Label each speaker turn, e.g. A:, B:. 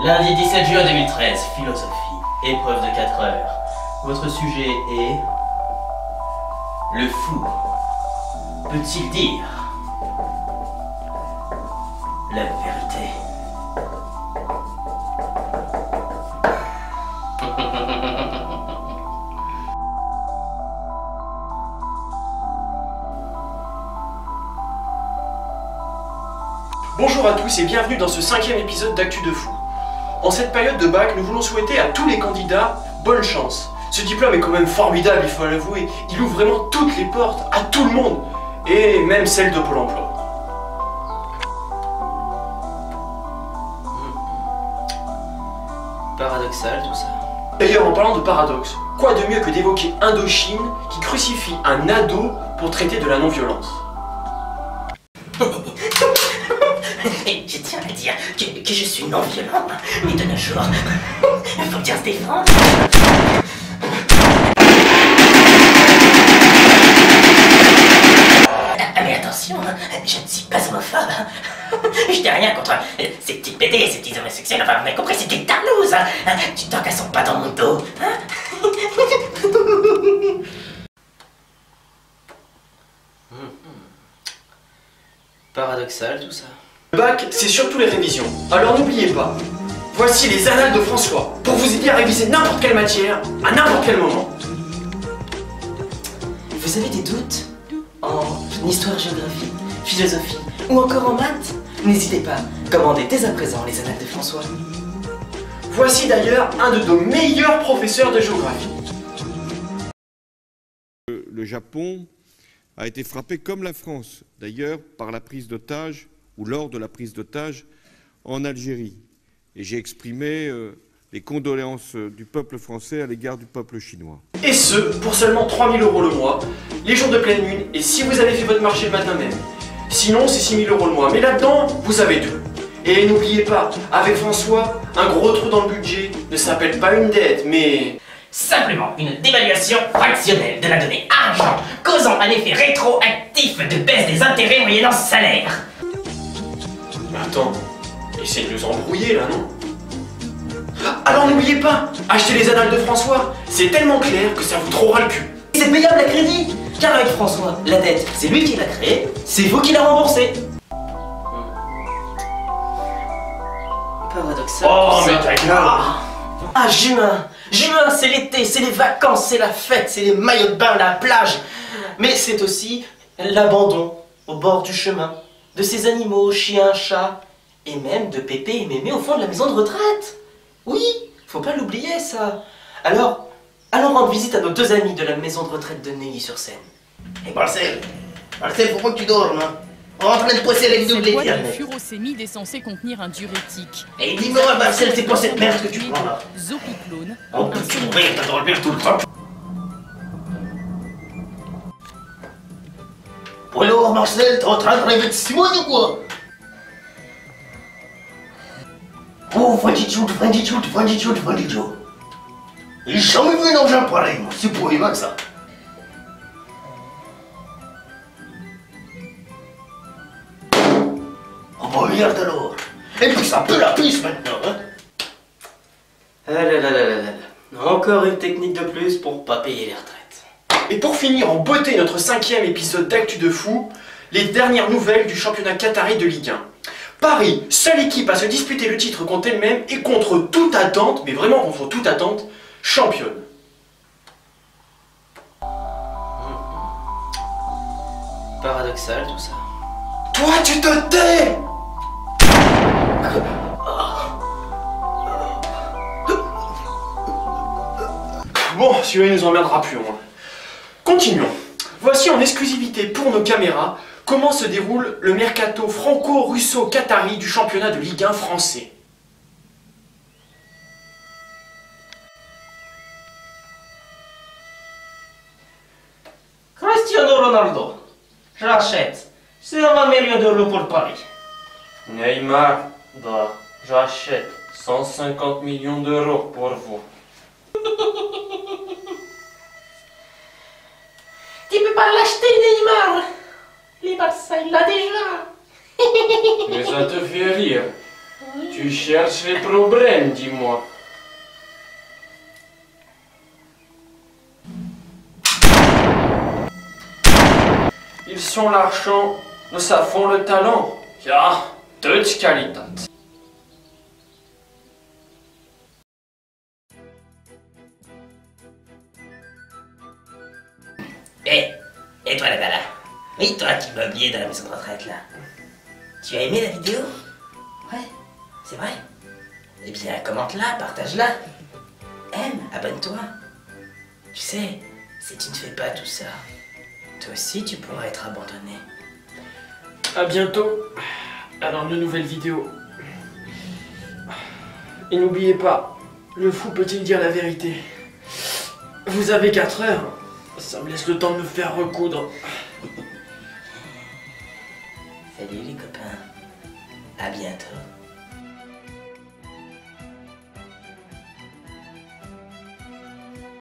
A: Lundi 17 juin 2013, philosophie, épreuve de 4 heures. Votre sujet est... Le fou peut-il dire la vérité?
B: Bonjour à tous et bienvenue dans ce 5e épisode d'Actu de Fou. En cette période de bac, nous voulons souhaiter à tous les candidats bonne chance. Ce diplôme est quand même formidable, il faut l'avouer. Il ouvre vraiment toutes les portes à tout le monde, et même celles de Pôle emploi.
A: Paradoxal tout ça.
B: D'ailleurs, en parlant de paradoxe, quoi de mieux que d'évoquer Indochine qui crucifie un ado pour traiter de la non-violence?
C: Je tiens à dire que je suis non-violent, mais de nos jours, il faut bien se défendre. Mais attention, je ne suis pas homophobe. Je n'ai rien contre ces petits PD, ces petits homosexuels, enfin, vous m'avez compris, c'est des tarlouses. Tu t'en casses pas dans mon dos.
A: Paradoxal tout ça.
B: Le bac, c'est surtout les révisions. Alors n'oubliez pas, voici les annales de François, pour vous aider à réviser n'importe quelle matière, à n'importe quel moment.
C: Vous avez des doutes en histoire, géographie, philosophie ou encore en maths? N'hésitez pas, commandez dès à présent les annales de François.
B: Voici d'ailleurs un de nos meilleurs professeurs de géographie.
D: Le Japon a été frappé comme la France, d'ailleurs, par la prise d'otages, ou lors de la prise d'otages, en Algérie. Et j'ai exprimé les condoléances du peuple français à l'égard du peuple chinois.
B: Et ce, pour seulement 3 000 € le mois, les jours de pleine lune, et si vous avez fait votre marché le matin même. Sinon, c'est 6 000 € le mois. Mais là-dedans, vous avez tout. Et n'oubliez pas, avec François, un gros trou dans le budget ne s'appelle pas une dette, mais...
C: Simplement une dévaluation fractionnelle de la donnée argent, causant un effet rétroactif de baisse des intérêts moyennant salaire.
B: Mais attends, essayez de nous embrouiller là, non? Alors n'oubliez pas, achetez les annales de François, c'est tellement clair que ça vous trouvera le cul.
C: C'est payable à crédit, car avec François, la dette, c'est lui qui l'a créée, c'est vous qui l'a remboursée.
A: Paradoxal
B: Oh,
A: tout
B: mais
A: ça.
B: ta gueule!
C: Ah, juin, c'est l'été, c'est les vacances, c'est la fête, c'est les maillots de bain, la plage. Mais c'est aussi l'abandon au bord du chemin de ces animaux, chiens, chats, et même de Pépé et Mémé au fond de la maison de retraite. Oui, faut pas l'oublier ça. Alors, allons rendre visite à nos deux amis de la maison de retraite de Neuilly-sur-Seine.
E: Et Marcel, faut pas que tu dormes, hein. On est en train de poisser avec nous de
F: Cette boîte de
E: l'éternel.
F: furosémide est censée contenir un diurétique.
E: Et dis-moi, Marcel, c'est quoi cette merde que tu prends là?
F: Zopiclone.
E: Oh, tu mourir, t'as dans le pire tout le temps. Bon alors, Marcel, t'es en train de rêver de Simone ou quoi? Oh, Fandijou. J'ai jamais vu un engin pareil, moi. C'est pour Ivan, ça. Oh, bah, regarde alors. Et puis ça pue la pisse maintenant, hein.
C: Ah là là là là là là. Encore une technique de plus pour pas payer les retraites.
B: Et pour finir en beauté notre 5e épisode d'Actu de Fou, les dernières nouvelles du championnat qatari de Ligue 1. Paris, seule équipe à se disputer le titre contre elle-même et contre toute attente, mais vraiment contre toute attente, championne.
A: Paradoxal tout ça.
B: Toi, tu te tais! Bon, celui-là il nous emmerdera plus au moins. Continuons. Voici en exclusivité pour nos caméras comment se déroule le mercato franco-russo-qatari du championnat de Ligue 1 français.
C: Cristiano Ronaldo, je l'achète. C'est 20 millions d'euros pour Paris.
G: Neymar, bah, j'achète 150 millions d'euros pour vous.
C: Tu peux pas l'acheter, Neymar. Les Barça, il l'a déjà.
G: Mais ça te fait rire. Tu cherches les problèmes, dis-moi. Ils sont l'argent, nous avons le talent. Ja, Deutschqualität.
E: Et toi là-bas là? Oui, toi qui m'as oublié dans la maison de retraite là. Tu as aimé la vidéo? Ouais, c'est vrai. Eh bien, commente-la, partage-la. Aime, abonne-toi. Tu sais, si tu ne fais pas tout ça, toi aussi tu pourras être abandonné.
B: À bientôt dans de nouvelles vidéos. Et n'oubliez pas, le fou peut-il dire la vérité? Vous avez 4 heures. Ça me laisse le temps de me faire recoudre.